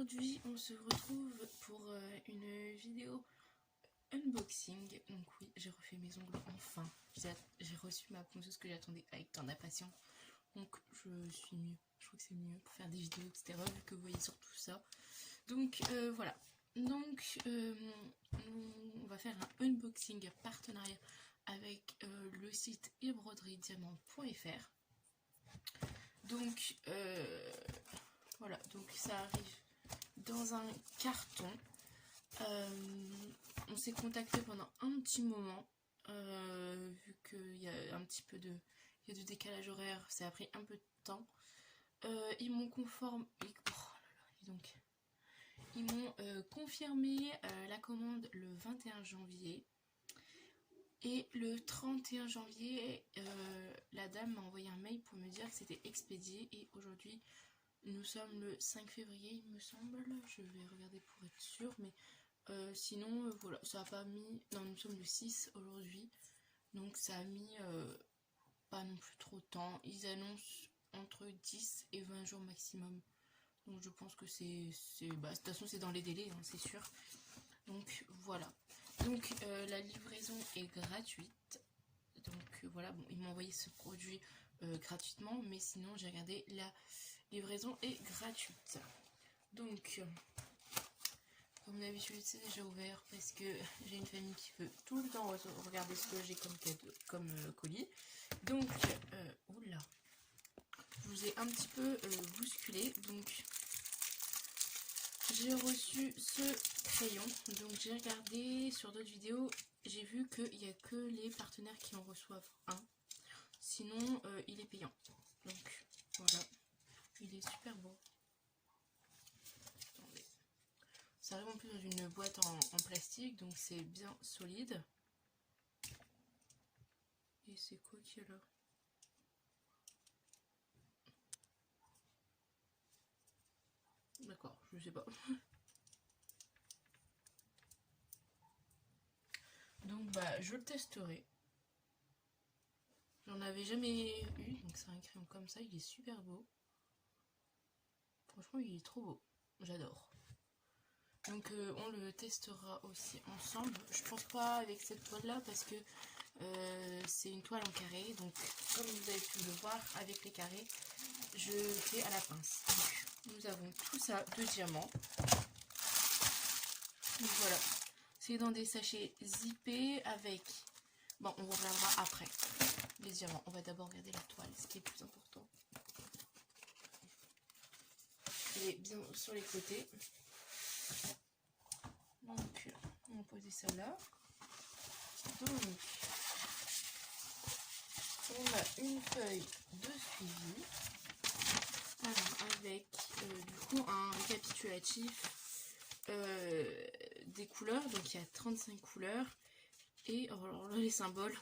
Aujourd'hui on se retrouve pour une vidéo unboxing. Donc oui, j'ai refait mes ongles enfin. J'ai reçu ma ponceuse que j'attendais avec tant d'impatience. Donc je suis mieux. Je trouve que c'est mieux pour faire des vidéos, etc. Vu que vous voyez surtout ça. Donc voilà. Donc on va faire un unboxing partenariat avec le site ebroderie-diamant.fr. Donc voilà, donc ça arrive dans un carton. On s'est contacté pendant un petit moment, vu qu'il y a un petit peu de, décalage horaire, ça a pris un peu de temps. Ils m'ont confirmé la commande le 21 janvier. Et le 31 janvier, la dame m'a envoyé un mail pour me dire que c'était expédié. Et aujourd'hui, nous sommes le 5 février, il me semble. Je vais regarder pour être sûre, mais sinon, voilà, ça a pas mis... Non, nous sommes le 6 aujourd'hui, donc ça a mis pas non plus trop de temps. Ils annoncent entre 10 et 20 jours maximum. Donc je pense que c'est de toute façon, c'est dans les délais, hein, c'est sûr. Donc voilà. Donc la livraison est gratuite. Donc voilà, bon, ils m'ont envoyé ce produit gratuitement, mais sinon j'ai regardé, la livraison est gratuite. Donc comme d'habitude, c'est déjà ouvert parce que j'ai une famille qui veut tout le temps regarder ce que j'ai comme cadeau, comme colis. Donc oula, je vous ai un petit peu bousculé. Donc j'ai reçu ce crayon. Donc j'ai regardé sur d'autres vidéos, j'ai vu qu'il n'y a que les partenaires qui en reçoivent un. Sinon il est payant. Donc voilà, il est super beau. Attendez. Ça arrive en plus dans une boîte en plastique, donc c'est bien solide. Et c'est quoi qu'il y a là? D'accord, je sais pas. Donc bah je le testerai. J'en avais jamais eu, donc c'est un crayon comme ça, il est super beau. Franchement il est trop beau, j'adore. Donc on le testera aussi ensemble. Je pense pas avec cette toile là parce que c'est une toile en carré. Donc comme vous avez pu le voir avec les carrés, je fais à la pince. Donc nous avons tout ça de diamants. Donc voilà, c'est dans des sachets zippés avec... Bon, on regardera après les diamants. On va d'abord regarder la toile, ce qui est plus important. Elle est bien sur les côtés. Donc, on va poser ça là. Donc, on a une feuille de suivi. Alors, avec du coup un récapitulatif des couleurs. Donc, il y a 35 couleurs. Et alors là, les symboles,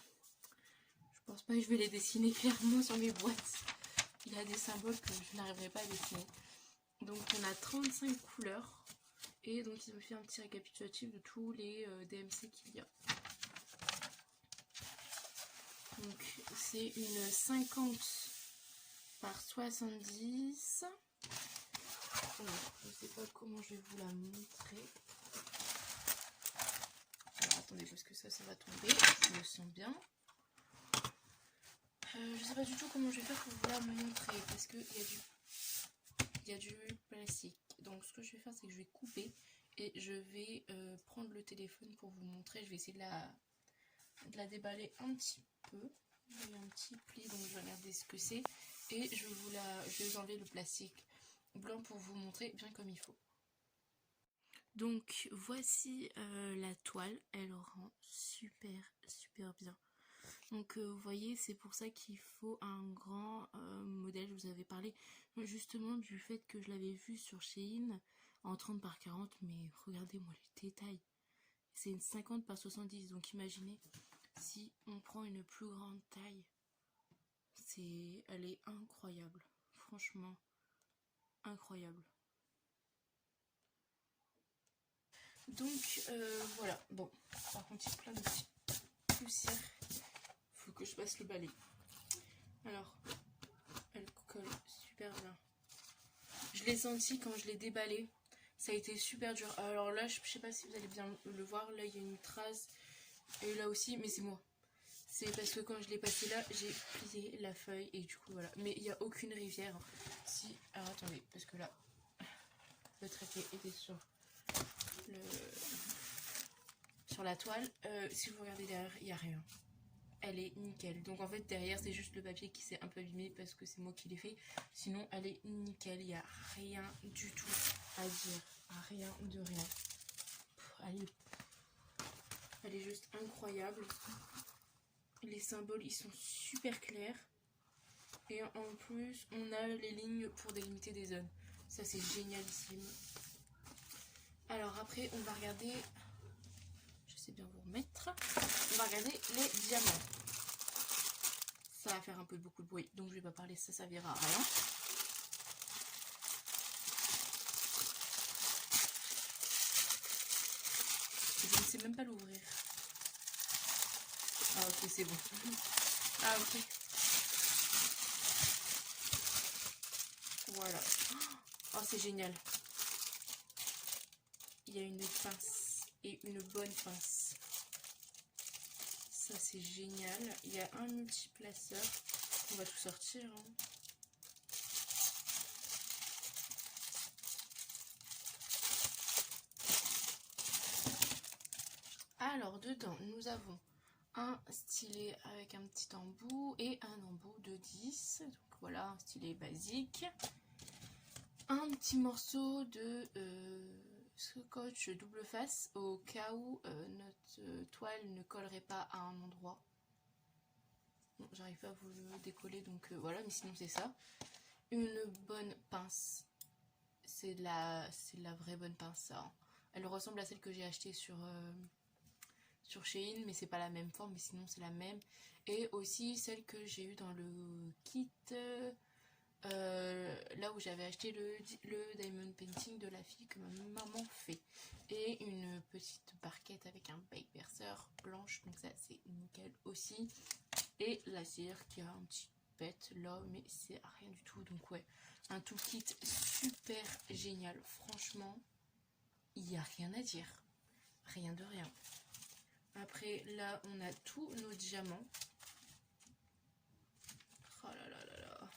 je pense pas que je vais les dessiner clairement sur mes boîtes. Il y a des symboles que je n'arriverai pas à dessiner. Donc, on a 35 couleurs. Et donc ils ont fait un petit récapitulatif de tous les DMC qu'il y a. Donc c'est une 50 par 70. Alors, je ne sais pas comment je vais vous la montrer. Alors attendez, parce que ça va tomber. Je le sens bien. Je ne sais pas du tout comment je vais faire pour vous la montrer. Parce qu'il y a du plastique. Donc ce que je vais faire, c'est que je vais couper. Et je vais prendre le téléphone pour vous montrer. Je vais essayer de la déballer un petit peu. Il y a un petit pli, donc je vais regarder ce que c'est. Et je vais vous enlever le plastique blanc pour vous montrer bien comme il faut. Donc voici la toile. Elle rend super bien. Donc vous voyez, c'est pour ça qu'il faut un grand modèle. Je vous avais parlé justement du fait que je l'avais vu sur Shein en 30 par 40, mais regardez-moi les détails. C'est une 50 par 70, donc imaginez si on prend une plus grande taille. Elle est incroyable, franchement incroyable. Donc voilà, bon, par contre il y a plein de petites poussières. Faut que je passe le balai. Alors, elle colle super bien. Je l'ai senti quand je l'ai déballé. Ça a été super dur. Alors là, je sais pas si vous allez bien le voir. Là, il y a une trace. Et là aussi, mais c'est moi. C'est parce que quand je l'ai passé là, j'ai plié la feuille. Et du coup, voilà. Mais il n'y a aucune rivière. Si. Alors attendez, parce que là, le trépied était le... sur la toile. Si vous regardez derrière, il n'y a rien. Elle est nickel. Donc en fait, derrière, c'est juste le papier qui s'est un peu abîmé parce que c'est moi qui l'ai fait. Sinon, elle est nickel. Il n'y a rien du tout à dire. Rien de rien. Elle est juste incroyable. Les symboles, ils sont super clairs. Et en plus, on a les lignes pour délimiter des zones. Ça, c'est génialissime. Alors après, on va regarder... Je sais bien vous remettre. On va regarder les diamants. Ça va faire un peu beaucoup de bruit, donc je vais pas parler, ça servira à rien. Je ne sais même pas l'ouvrir. Ah ok, c'est bon. Ah ok. Voilà. Oh, c'est génial. Il y a une pince et une bonne pince. Ça, c'est génial. Il y a un multiplaceur. On va tout sortir. Hein. Alors, dedans, nous avons un stylet avec un petit embout et un embout de 10. Donc voilà, un stylet basique. Un petit morceau de scotch double face au cas où notre toile ne collerait pas à un endroit. Bon, j'arrive pas à vous le décoller, donc voilà, mais sinon c'est ça. Une bonne pince. C'est de la vraie bonne pince, ça. Hein. Elle ressemble à celle que j'ai achetée sur Shein, mais c'est pas la même forme, mais sinon c'est la même. Et aussi celle que j'ai eue dans le kit, là où j'avais acheté le diamond painting de la fille que ma maman fait. Et une petite barquette avec un bec perceur blanche, donc ça c'est nickel aussi. Et la cire qui a un petit pet là, mais c'est rien du tout, donc ouais. Un tout kit super génial, franchement, il n'y a rien à dire. Rien de rien. Après, là, on a tous nos diamants. Oh là là là là.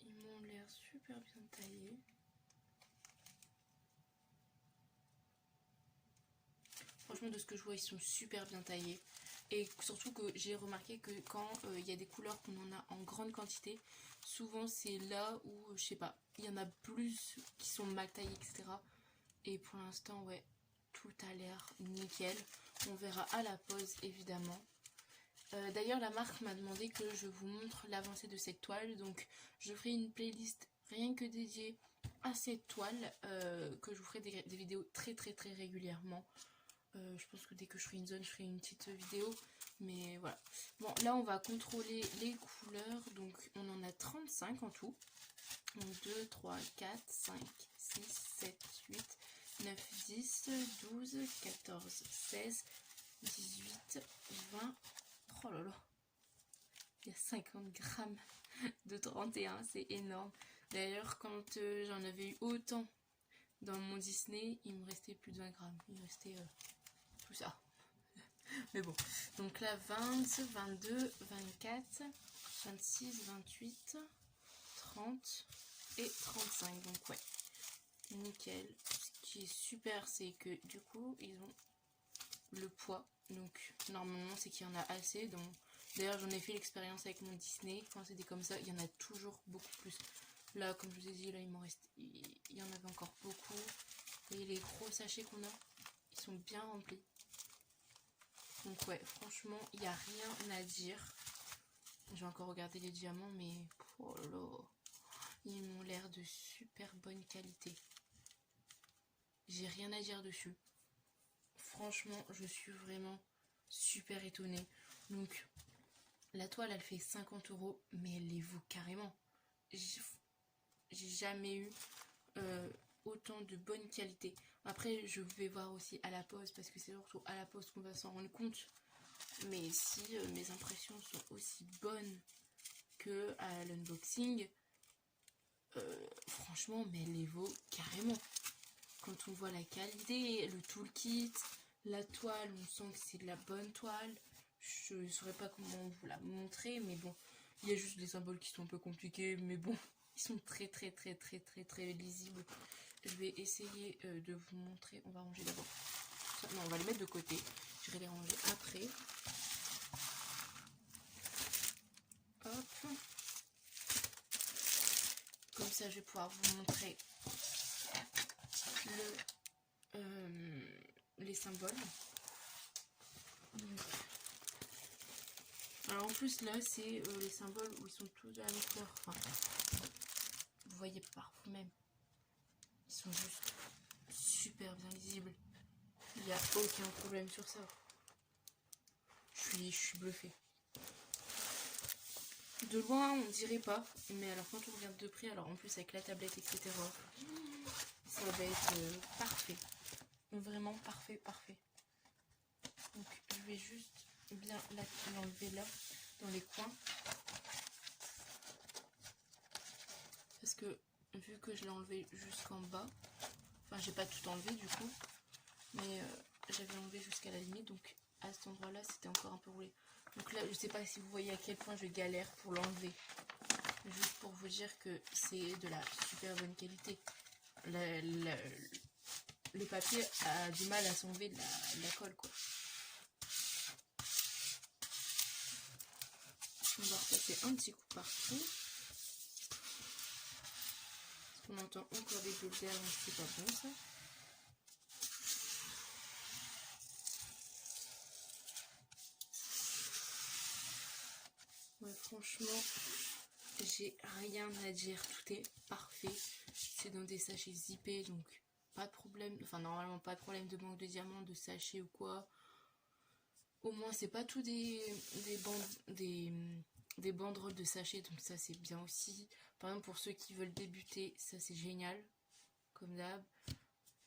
Ils m'ont l'air super bien taillés. Franchement, de ce que je vois, ils sont super bien taillés. Et surtout que j'ai remarqué que quand il y a des couleurs qu'on en a en grande quantité, souvent c'est là où, je sais pas, il y en a plus qui sont mal taillés, etc. Et pour l'instant, ouais, tout a l'air nickel. On verra à la pause, évidemment. D'ailleurs, la marque m'a demandé que je vous montre l'avancée de cette toile. Donc, je ferai une playlist rien que dédiée à cette toile. Que je vous ferai des vidéos très régulièrement. Je pense que dès que je ferai une zone, je ferai une petite vidéo. Mais voilà. Bon, là, on va contrôler les couleurs. Donc, on en a 35 en tout. Donc, 2, 3, 4, 5, 6, 7, 8, 9, 10, 12, 14, 16, 18, 20. Oh là là. Il y a 50 grammes de 31. C'est énorme. D'ailleurs, quand j'en avais eu autant dans mon Disney, il me restait plus de 20 grammes. Il me restait tout ça. Mais bon. Donc là, 20, 22, 24, 26, 28, 30 et 35. Donc ouais. Nickel. Ce qui est super, c'est que du coup, ils ont le poids. Donc normalement, c'est qu'il y en a assez. Donc, d'ailleurs, j'en ai fait l'expérience avec mon Disney. Quand c'était comme ça, il y en a toujours beaucoup plus. Là, comme je vous ai dit, là, il m'en reste... Il y en avait encore beaucoup. Vous voyez les gros sachets qu'on a? Ils sont bien remplis. Donc ouais, franchement, il n'y a rien à dire. Je vais encore regarder les diamants, mais... Oh là là. Ils m'ont l'air de super bonne qualité. J'ai rien à dire dessus. Franchement, je suis vraiment super étonnée. Donc, la toile, elle fait 50 €, mais elle les vaut carrément. J'ai jamais eu autant de bonne qualité. Après, je vais voir aussi à la pause, parce que c'est surtout à la pause qu'on va s'en rendre compte. Mais si mes impressions sont aussi bonnes que à l'unboxing, franchement, mais elle les vaut carrément. Quand on voit la qualité, le toolkit, la toile, on sent que c'est de la bonne toile. Je ne saurais pas comment vous la montrer, mais bon, il y a juste des symboles qui sont un peu compliqués, mais bon, ils sont très lisibles. Je vais essayer de vous montrer. On va ranger d'abord. Non, on va les mettre de côté. Je vais les ranger après. Hop. Comme ça, je vais pouvoir vous montrer les symboles. Donc, alors en plus là, c'est les symboles où ils sont tous de la même couleur. Enfin, vous voyez par vous-même. Ils sont juste super bien lisibles. Il n'y a aucun problème sur ça. Je suis bluffée. De loin, on dirait pas, mais alors quand on regarde de près, alors en plus avec la tablette, etc., ça va être parfait. Vraiment parfait. Donc je vais juste bien l'enlever là, dans les coins. Parce que vu que je l'ai enlevé jusqu'en bas, enfin j'ai pas tout enlevé du coup, mais j'avais enlevé jusqu'à la limite, donc à cet endroit là c'était encore un peu roulé. Donc là je sais pas si vous voyez à quel point je galère pour l'enlever. Juste pour vous dire que c'est de la super bonne qualité. Le papier a du mal à s'enlever de la colle quoi. On va repasser un petit coup partout. On entend encore des bulles d'air, donc c'est pas bon ça. Ouais, franchement, j'ai rien à dire, tout est parfait. C'est dans des sachets zippés, donc pas de problème. Enfin, normalement, pas de problème de manque de diamants, de sachets ou quoi. Au moins, c'est pas tout des banderoles de sachets, donc ça c'est bien aussi. Par exemple, pour ceux qui veulent débuter, ça c'est génial, comme d'hab.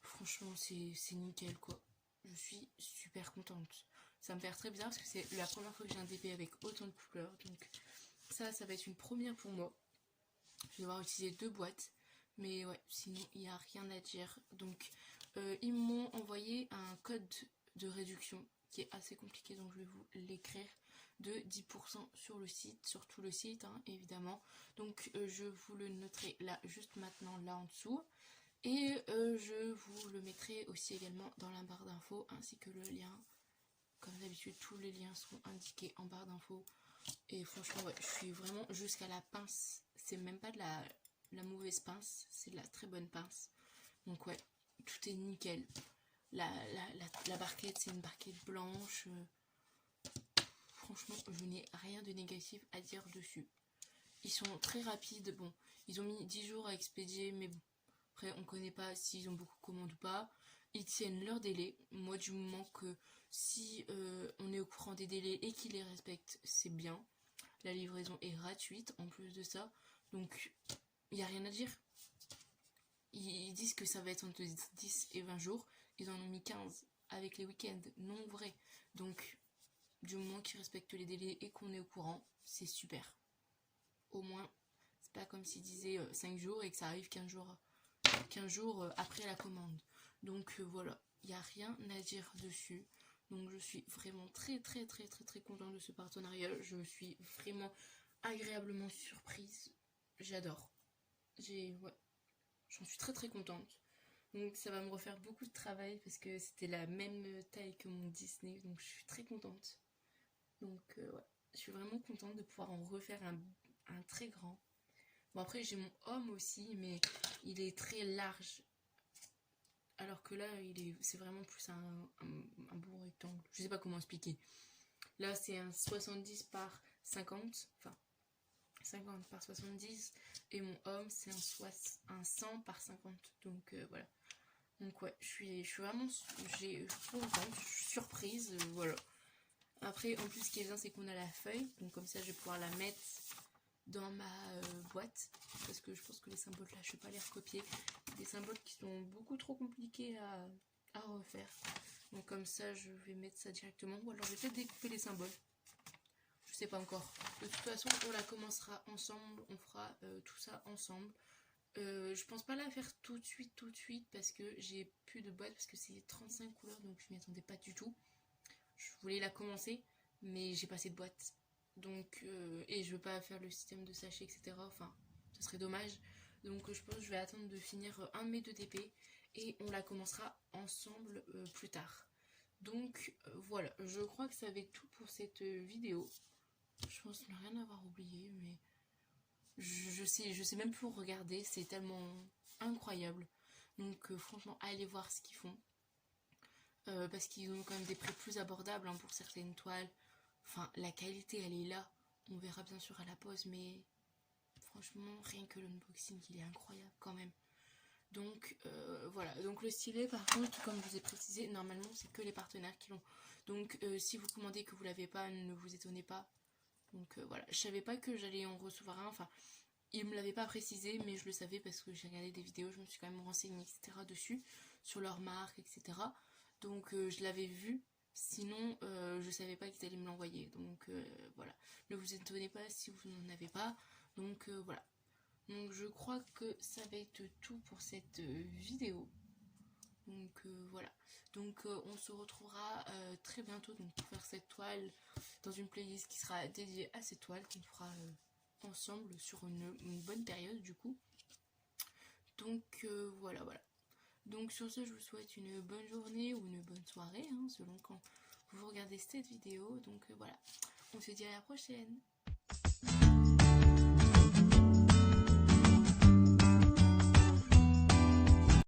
Franchement, c'est nickel quoi. Je suis super contente. Ça me fait très bien parce que c'est la première fois que j'ai un DP avec autant de couleurs. Donc ça va être une première pour moi. Je vais devoir utiliser 2 boîtes. Mais ouais, sinon il n'y a rien à dire. Donc ils m'ont envoyé un code de réduction qui est assez compliqué. Donc je vais vous l'écrire, de 10% sur le site, sur tout le site hein, évidemment. Donc je vous le noterai là, juste maintenant, là en dessous. Et je vous le mettrai aussi également dans la barre d'infos ainsi que le lien. Comme d'habitude, tous les liens seront indiqués en barre d'infos. Et franchement, ouais, je suis vraiment jusqu'à la pince. C'est même pas de la mauvaise pince, c'est de la très bonne pince. Donc ouais, tout est nickel. La barquette, c'est une barquette blanche. Franchement, je n'ai rien de négatif à dire dessus. Ils sont très rapides. Bon, ils ont mis 10 jours à expédier, mais bon. Après, on ne connaît pas s'ils ont beaucoup de commandes ou pas. Ils tiennent leur délai. Moi, du moment que si on est au courant des délais et qu'ils les respectent, c'est bien. La livraison est gratuite en plus de ça. Donc, il n'y a rien à dire. Ils disent que ça va être entre 10 et 20 jours. Ils en ont mis 15 avec les week-ends non vrais. Donc, du moment qu'ils respectent les délais et qu'on est au courant, c'est super. Au moins, c'est pas comme s'ils disaient 5 jours et que ça arrive 15 jours après la commande. Donc voilà, il n'y a rien à dire dessus. Donc je suis vraiment très contente de ce partenariat. Je suis vraiment agréablement surprise. J'adore. J'en suis très contente. Donc ça va me refaire beaucoup de travail parce que c'était la même taille que mon Disney. Donc je suis très contente. Donc ouais, je suis vraiment contente de pouvoir en refaire un très grand. Bon après j'ai mon homme aussi, mais il est très large. Alors que là, c'est vraiment plus un beau rectangle. Je sais pas comment expliquer. Là, c'est un 70 par 50. Enfin, 50 par 70. Et mon homme, c'est un 100 par 50. Donc, voilà. Donc, ouais, je suis vraiment contente. Je suis surprise. Voilà. Après, en plus, ce qui est bien, c'est qu'on a la feuille. Donc, comme ça, je vais pouvoir la mettre dans ma boîte, parce que je pense que les symboles là je vais pas les recopier, des symboles qui sont beaucoup trop compliqués à refaire, donc comme ça je vais mettre ça directement, ou alors je vais peut-être découper les symboles, je sais pas encore. De toute façon on la commencera ensemble, on fera tout ça ensemble, Je pense pas la faire tout de suite parce que j'ai plus de boîte, parce que c'est 35 couleurs donc je m'y attendais pas du tout. Je voulais la commencer mais j'ai pas assez de boîte, donc et je veux pas faire le système de sachet, etc. Enfin ce serait dommage, donc je pense que je vais attendre de finir un de mes 2 TP et on la commencera ensemble plus tard. Donc voilà, je crois que ça va être tout pour cette vidéo. Je pense ne rien avoir oublié, mais je sais même plus où regarder, c'est tellement incroyable. Donc franchement, allez voir ce qu'ils font. Parce qu'ils ont quand même des prix plus abordables hein, pour certaines toiles. Enfin, la qualité, elle est là. On verra bien sûr à la pause, mais franchement, rien que l'unboxing, il est incroyable quand même. Donc voilà, donc le stylet par contre, comme je vous ai précisé, normalement c'est que les partenaires qui l'ont. Donc si vous commandez que vous l'avez pas, ne vous étonnez pas. Donc voilà, je savais pas que j'allais en recevoir un, enfin il me l'avait pas précisé mais je le savais parce que j'ai regardé des vidéos, je me suis quand même renseignée etc dessus, sur leur marque etc. Donc je l'avais vu, sinon je savais pas qu'ils allaient me l'envoyer. Donc voilà, ne vous étonnez pas si vous n'en avez pas. Donc voilà. Donc je crois que ça va être tout pour cette vidéo. Donc voilà. Donc on se retrouvera très bientôt donc, pour faire cette toile dans une playlist qui sera dédiée à cette toile qu'on fera ensemble sur une bonne période du coup. Donc voilà. Donc sur ce je vous souhaite une bonne journée ou une bonne soirée hein, selon quand vous regardez cette vidéo. Donc voilà. On se dit à la prochaine.